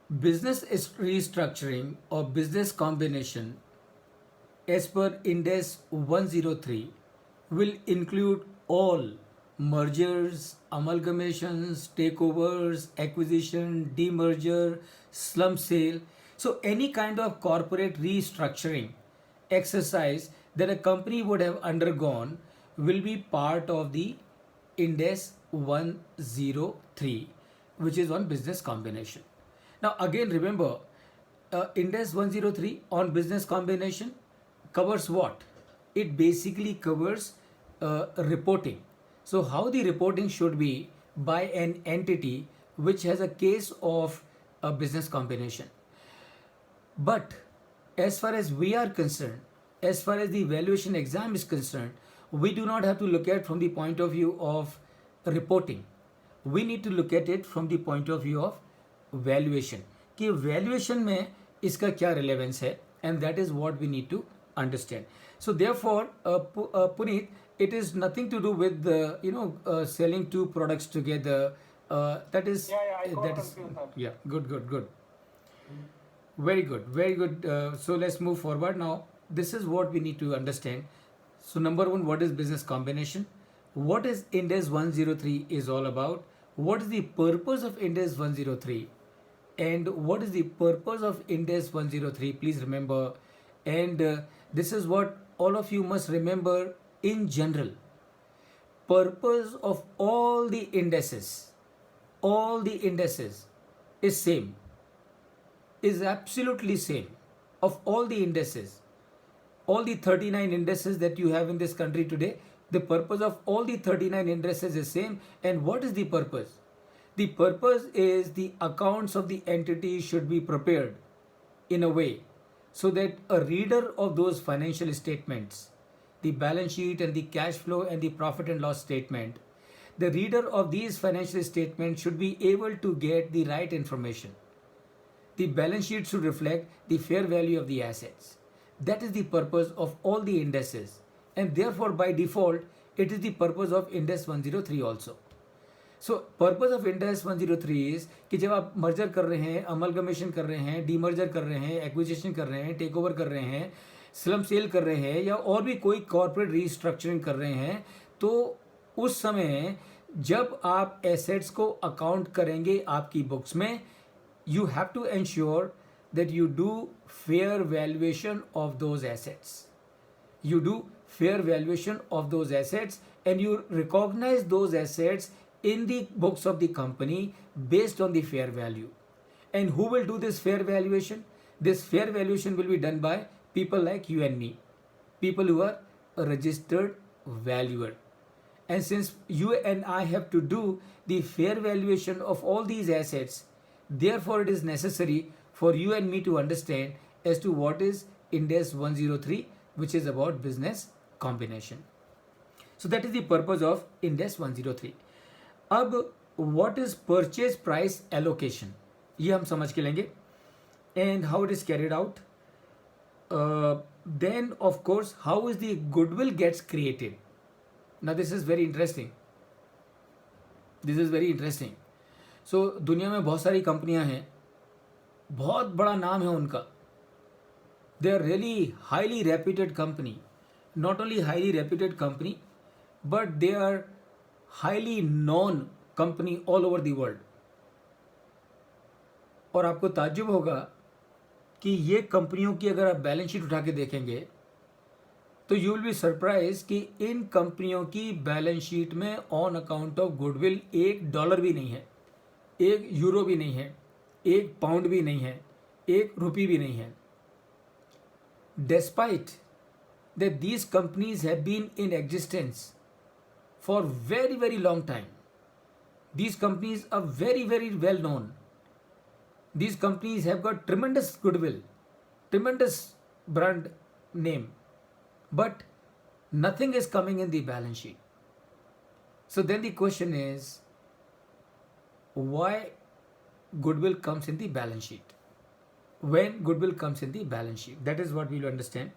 Business restructuring or business combination as per Ind AS 103 will include all mergers, amalgamations, takeovers, acquisition, demerger, slump sale. So, any kind of corporate restructuring exercise that a company would have undergone will be part of the Ind AS 103, which is on business combination. Now, again, remember, Ind AS 103 on business combination covers what? It basically covers reporting. So, how the reporting should be by an entity which has a case of a business combination. But as far as we are concerned, as far as the valuation exam is concerned, we do not have to look at from the point of view of reporting. We need to look at it from the point of view of valuation. कि valuation में इसका क्या relevance है, and that is what we need to understand. So therefore, Puneet, it is nothing to do with the selling two products together. That is Yeah, yeah, I got that is confused now. yeah, good. Very good, very good. So let's move forward now. This is what we need to understand. So number one, what is business combination? What is Ind AS 103 is all about? What is the purpose of Ind AS 103? And what is the purpose of Ind AS 103? Please remember. And this is what all of you must remember in general. Purpose of all the indices is same, is absolutely same of all the indices, all the 39 indices that you have in this country today. The purpose of all the 39 indices is same. And what is the purpose? The purpose is the accounts of the entity should be prepared in a way so that a reader of those financial statements, the balance sheet and the cash flow and the profit and loss statement, the reader of these financial statements should be able to get the right information. The balance sheet should reflect the fair value of the assets. That is the purpose of all the indices, and therefore by default it is the purpose of Ind AS 103 also. So purpose of Ind AS 103 is कि जब आप merger कर रहे हैं, amalgamation कर रहे हैं, demerger कर रहे हैं, एक्विजिशन कर रहे हैं, टेक ओवर कर रहे हैं, स्लम सेल कर रहे हैं, या और भी कोई कॉर्पोरेट रीस्ट्रक्चरिंग कर रहे हैं, तो उस समय जब आप एसेट्स को अकाउंट करेंगे आपकी बुक्स में, you have to ensure that you do fair valuation of those assets. You do fair valuation of those assets and you recognize those assets in the books of the company based on the fair value. And who will do this fair valuation? This fair valuation will be done by people like you and me, people who are a registered valuer. And since you and I have to do the fair valuation of all these assets, therefore it is necessary for you and me to understand as to what is Ind AS 103, which is about business combination. So that is the purpose of Ind AS 103. अब what is purchase price allocation, ये हम समझ के लेंगे, and how it is carried out. Then of course how is the goodwill gets created. Now this is very interesting. This is very interesting. So दुनिया में बहुत सारी कंपनियां हैं, बहुत बड़ा नाम है उनका. They are really highly reputed company. Not only highly reputed company, but they are highly known company all over the world. और आपको ताज्जुब होगा कि ये कंपनियों की अगर आप बैलेंस शीट उठा के देखेंगे तो यू विल बी सरप्राइज कि इन कंपनियों की बैलेंस शीट में ऑन अकाउंट ऑफ गुडविल $1 भी नहीं है, €1 भी नहीं है, £1 भी नहीं है, ₹1 भी नहीं है. Despite that these companies have been in existence for very long time. These companies are very well known. These companies have got tremendous goodwill, tremendous brand name, but nothing is coming in the balance sheet. So then the question is, why goodwill comes in the balance sheet? When goodwill comes in the balance sheet, that is what we will understand.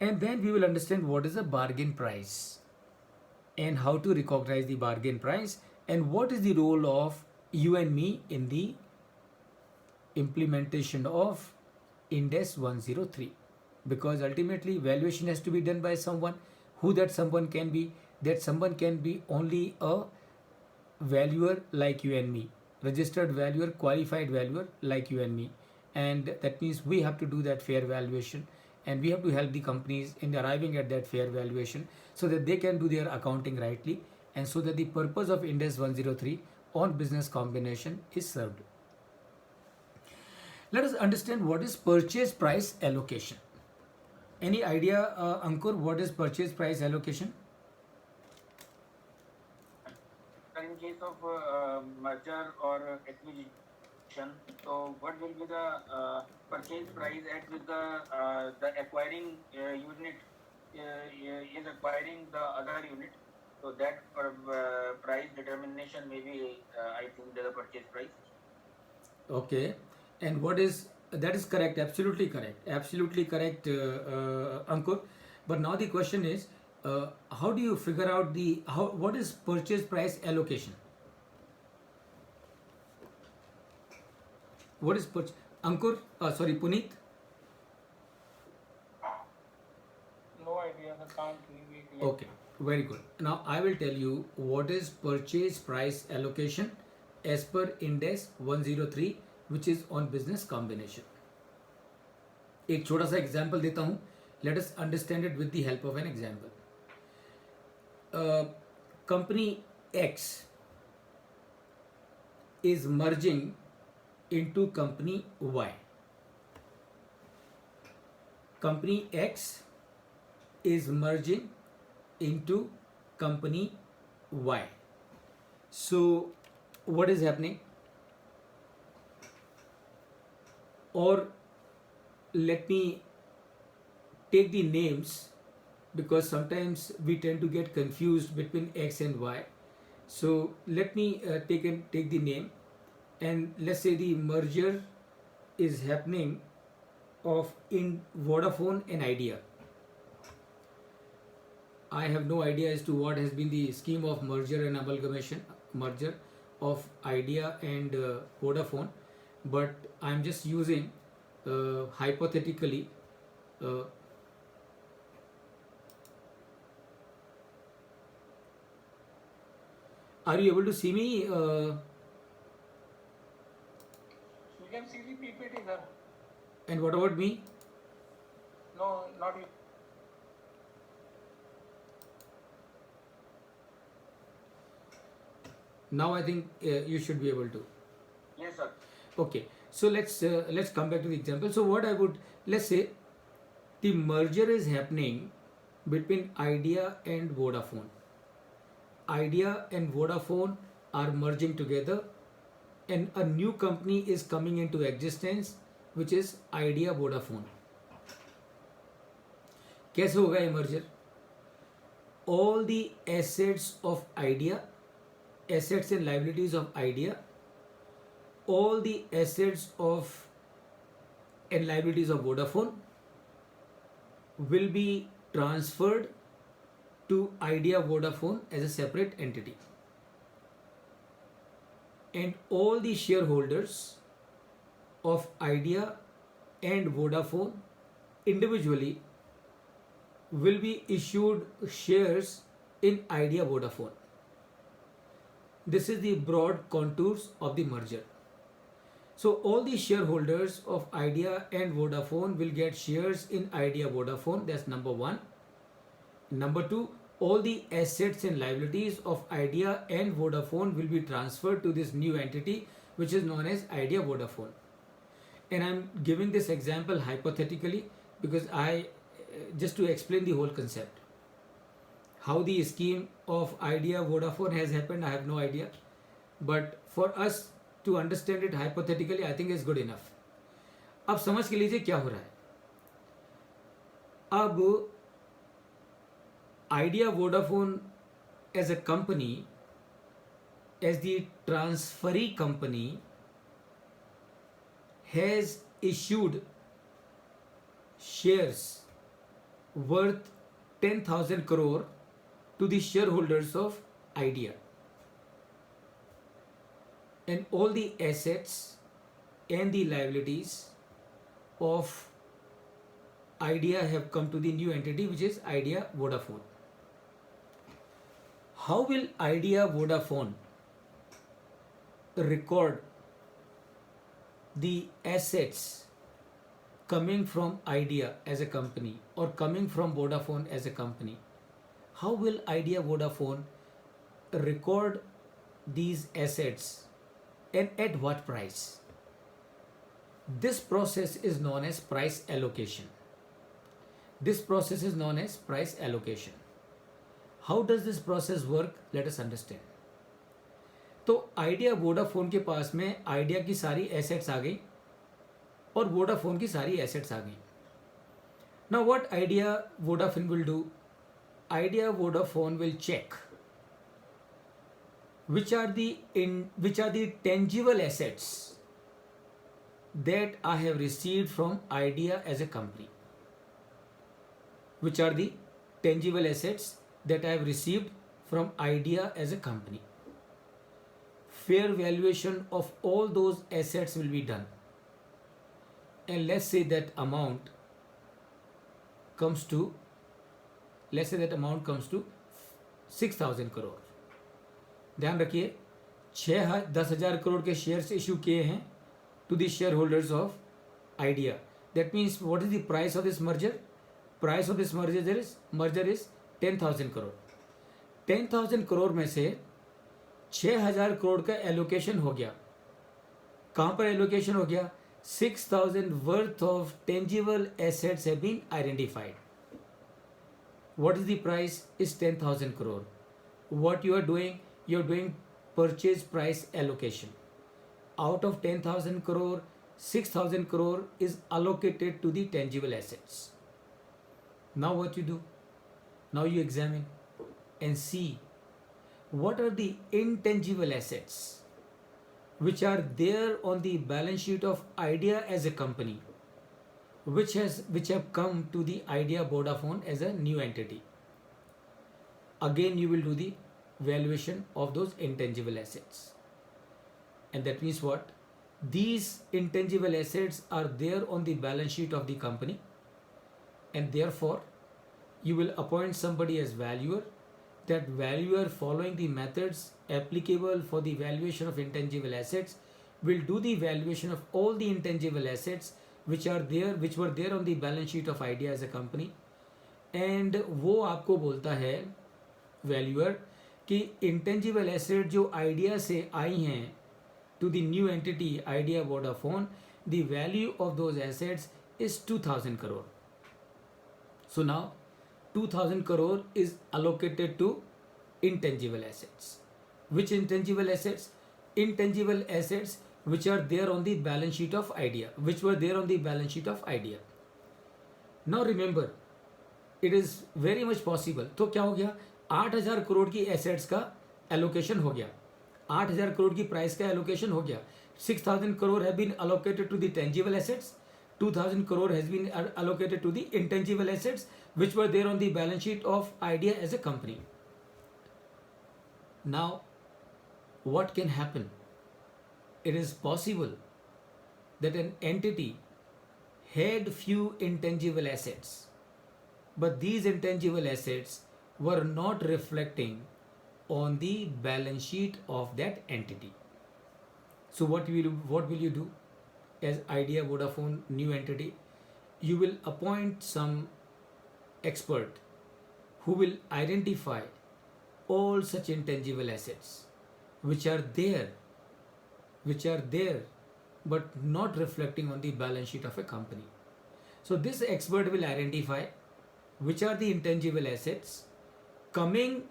And then we will understand what is a bargain price and how to recognize the bargain price and what is the role of you and me in implementation of Ind AS 103, because ultimately valuation has to be done by someone. Who that someone can be? That someone can be only a valuer like you and me, registered valuer, qualified valuer like you and me, and that means we have to do that fair valuation, and we have to help the companies in arriving at that fair valuation so that they can do their accounting rightly, and so that the purpose of Ind AS 103 on business combination is served. Let us understand what is purchase price allocation. Any idea, Ankur, what is purchase price allocation? In case of merger or acquisition, so what will be the purchase price at which the acquiring unit is acquiring the other unit? So that price determination may be, I think, the purchase price. Okay, and what is that is correct, absolutely correct, Ankur. But now the question is, how do you figure out the how what is purchase price allocation? What is Ankur? Sorry, Puneet. No idea. I can't really. Okay, very good. Now I will tell you what is purchase price allocation as per Ind AS 103, which is on business combination. एक छोटा सा example देता हूँ. Let us understand it with the help of an example. Company X is merging into company Y. Company X is merging into company Y. So what is happening? Or let me take the names, because sometimes we tend to get confused between X and Y. So let me take the name, and let's say the merger is happening of in Vodafone and Idea. I have no idea as to what has been the scheme of merger and amalgamation, merger of Idea and Vodafone, but I'm just using hypothetically. Are you able to see me? You can see the PPT, sir. And what about me? No, not you. Now I think you should be able to. Yes, sir. Okay, so let's come back to the example. So what I would, let's say the merger is happening between Idea and Vodafone. Idea and Vodafone are merging together, and a new company is coming into existence, which is Idea Vodafone. कैसे होगा ये merger? All the assets of Idea, assets and liabilities of Idea, all the assets of and liabilities of Vodafone will be transferred to Idea Vodafone as a separate entity, and all the shareholders of Idea and Vodafone individually will be issued shares in Idea Vodafone. This is the broad contours of the merger. So all the shareholders of Idea and Vodafone will get shares in Idea Vodafone. That's number one. Number two, all the assets and liabilities of Idea and Vodafone will be transferred to this new entity, which is known as Idea Vodafone. And I'm giving this example hypothetically because just to explain the whole concept. How the scheme of Idea Vodafone has happened, I have no idea. But for us to understand it hypothetically, I think is good enough. अब समझ के लीजिए क्या हो रहा है. अब Idea Vodafone as a company, as the transferee company, has issued shares worth 10,000 crore to the shareholders of Idea, and all the assets and the liabilities of Idea have come to the new entity, which is Idea Vodafone. How will Idea Vodafone record the assets coming from Idea as a company or coming from Vodafone as a company? How will Idea Vodafone record these assets and at what price? This process is known as price allocation. This process is known as price allocation. How does this process work? Let us understand. तो idea Vodafone के पास में idea की सारी assets आ गई और Vodafone की सारी एसेट्स आ गई. Now what Idea Vodafone will do? Idea Vodafone will check which are the tangible assets that I have received from Idea as a company. Which are the tangible assets that I have received from Idea as a company? Fair valuation of all those assets will be done, and let's say that amount comes to 6,000 crore. ध्यान रखिए 10,000 करोड़ के shares issue किए हैं to the share holders of Idea. That means what is the price of this merger? Price of this merger is 10,000 crore. 10,000 crore में से 6,000 करोड़ का allocation हो गया. कहां पर एलोकेशन हो गया? 6,000 worth of tangible assets have been identified. What is the price? Is 10,000 crore. What you are doing? You're doing purchase price allocation. Out of 10,000 crore, 6,000 crore is allocated to the tangible assets. Now what you do? Now you examine and see what are the intangible assets which are there on the balance sheet of Idea as a company, which have come to the Idea Vodafone as a new entity. Again you will do the valuation of those intangible assets, and that means what? These intangible assets are there on the balance sheet of the company, and therefore you will appoint somebody as valuer. That valuer, following the methods applicable for the valuation of intangible assets, will do the valuation of all the intangible assets which were there on the balance sheet of Idea as a company, and वो आपको बोलता है valuer कि intangible asset जो idea से आई हैं to the new entity Idea Vodafone, the value of those assets is 2,000 crore. So now 2,000 crore is allocated to intangible assets. Which intangible assets? Intangible assets which are there on the balance sheet of Idea, which were there on the balance sheet of Idea. Now remember, it is very much possible. तो क्या हो गया? 8,000 करोड़ की assets का allocation हो गया. 8,000 करोड़ की price का एलोकेशन हो गया. 6,000 crore have been allocated to the tangible assets. 2,000 crore has been allocated to the intangible assets which were there on the balance sheet of Idea as a company. Now, what can happen? It is possible that an entity had few intangible assets, but these intangible assets were not reflecting on the balance sheet of that entity. So what will you do as Idea Vodafone new entity? You will appoint some expert who will identify all such intangible assets which are there but not reflecting on the balance sheet of a company. So this expert will identify which are the intangible assets coming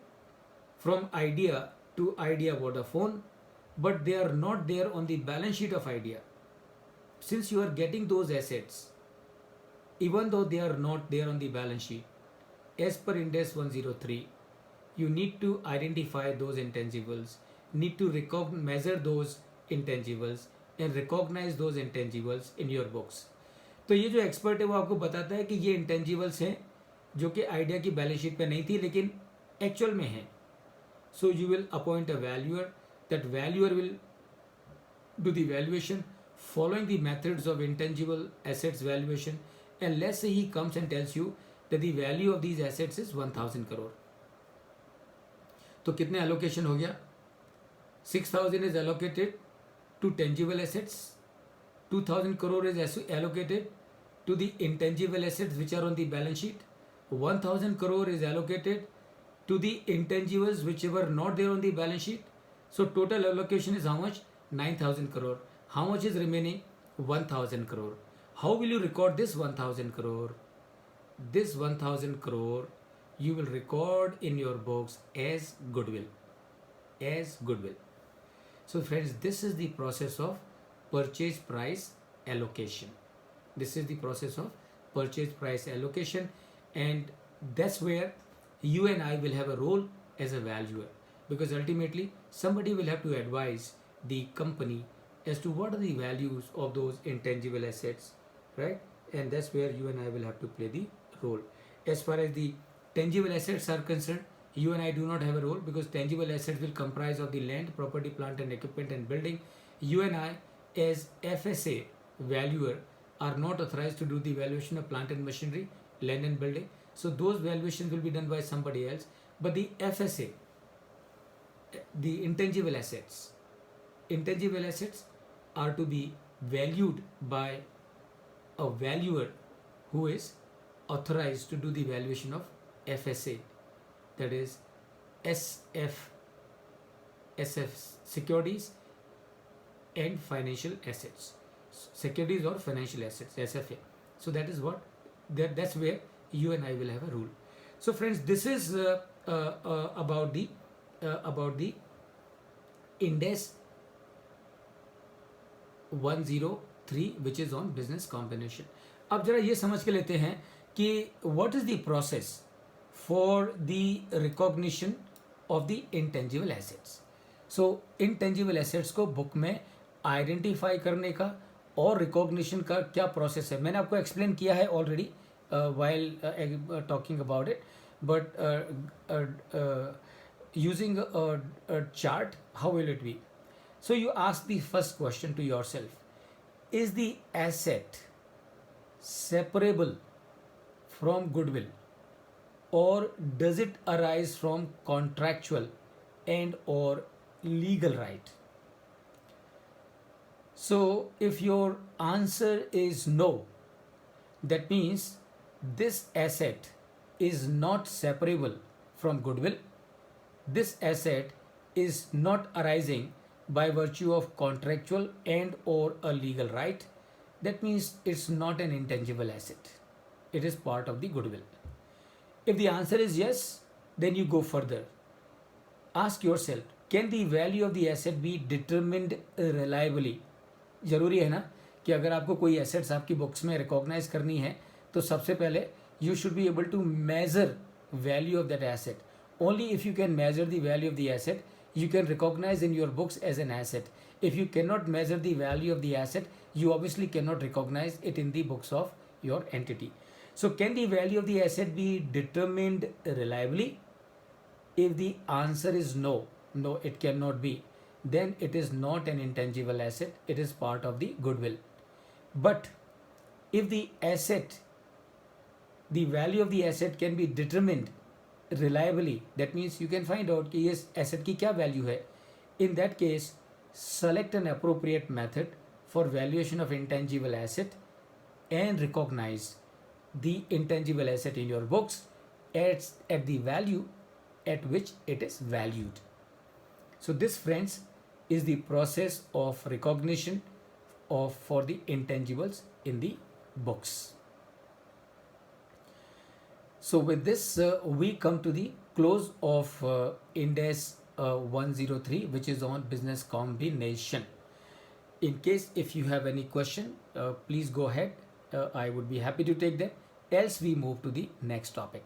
from Idea to Idea Vodafone, but they are not there on the balance sheet of Idea. Since you are getting those assets, even though they are not there on the balance sheet, as per Ind AS 103, you need to identify those intangibles, need to measure those intangibles and recognize those intangibles in your books. तो ये जो expert है वो आपको बताता है कि ये इंटेंजिबल्स हैं जो कि आइडिया की बैलेंस शीट पे नहीं थी लेकिन एक्चुअल में है. So you will appoint a valuer. That valuer will do the valuation following the methods of intangible assets valuation, and let's say he comes and tells you that the value of these assets is 1000 crore. तो कितने allocation हो गया? 6000 is allocated to tangible assets, 2000 crore is allocated to the intangible assets which are on the balance sheet, 1000 crore is allocated to the intangibles which were not there on the balance sheet. So total allocation is how much? 9000 crore. How much is remaining? 1000 crore. How will you record this 1000 crore? This 1000 crore you will record in your books as goodwill. As goodwill. So friends, this is the process of purchase price allocation. This is the process of purchase price allocation, and that's where you and I will have a role as a valuer, because ultimately somebody will have to advise the company as to what are the values of those intangible assets, right? And that's where you and I will have to play the role. As far as the tangible assets are concerned, you and I do not have a role, because tangible assets will comprise of the land, property, plant and equipment and building. You and I as FSA valuer are not authorized to do the valuation of plant and machinery, land and building. So those valuations will be done by somebody else. But the FSA, the intangible assets are to be valued by a valuer who is authorized to do the valuation of FSA, that is SF securities and financial assets, securities or financial assets, SFA. So that is what that's where you and I will have a rule. So friends, this is about the Ind-AS 103 which is on business combination. अब जरा ये समझ के लेते हैं कि what is the process for the recognition of the intangible assets. So intangible assets को book में आइडेंटिफाई करने का और रिकॉग्निशन का क्या प्रोसेस है, मैंने आपको एक्सप्लेन किया है already while talking about it, but using a chart, how will it be? So you ask the first question to yourself: is the asset separable from goodwill, or does it arise from contractual and or legal right? So if your answer is no, that means this asset is not separable from goodwill. This asset is not arising by virtue of contractual and or a legal right. That means it's not an intangible asset. It is part of the goodwill. If the answer is yes, then you go further. Ask yourself, can the value of the asset be determined reliably? ज़रूरी है ना कि अगर आपको कोई assets आपकी books में recognise करनी है तो सबसे पहले you should be able to measure value of that asset. Only if you can measure the value of the asset you can recognize in your books as an asset. If you cannot measure the value of the asset, you obviously cannot recognize it in the books of your entity. So can the value of the asset be determined reliably? If the answer is no, it cannot be, then it is not an intangible asset, it is part of the goodwill. But if the value of the asset can be determined reliably, that means you can find out कि ये asset की क्या value है. In that case, select an appropriate method for valuation of intangible asset and recognize the intangible asset in your books at the value at which it is valued. So this, friends, is the process of recognition for the intangibles in the books. So with this, we come to the close of Ind-AS 103, which is on business combination. In case if you have any question, please go ahead. I would be happy to take them. Else we move to the next topic.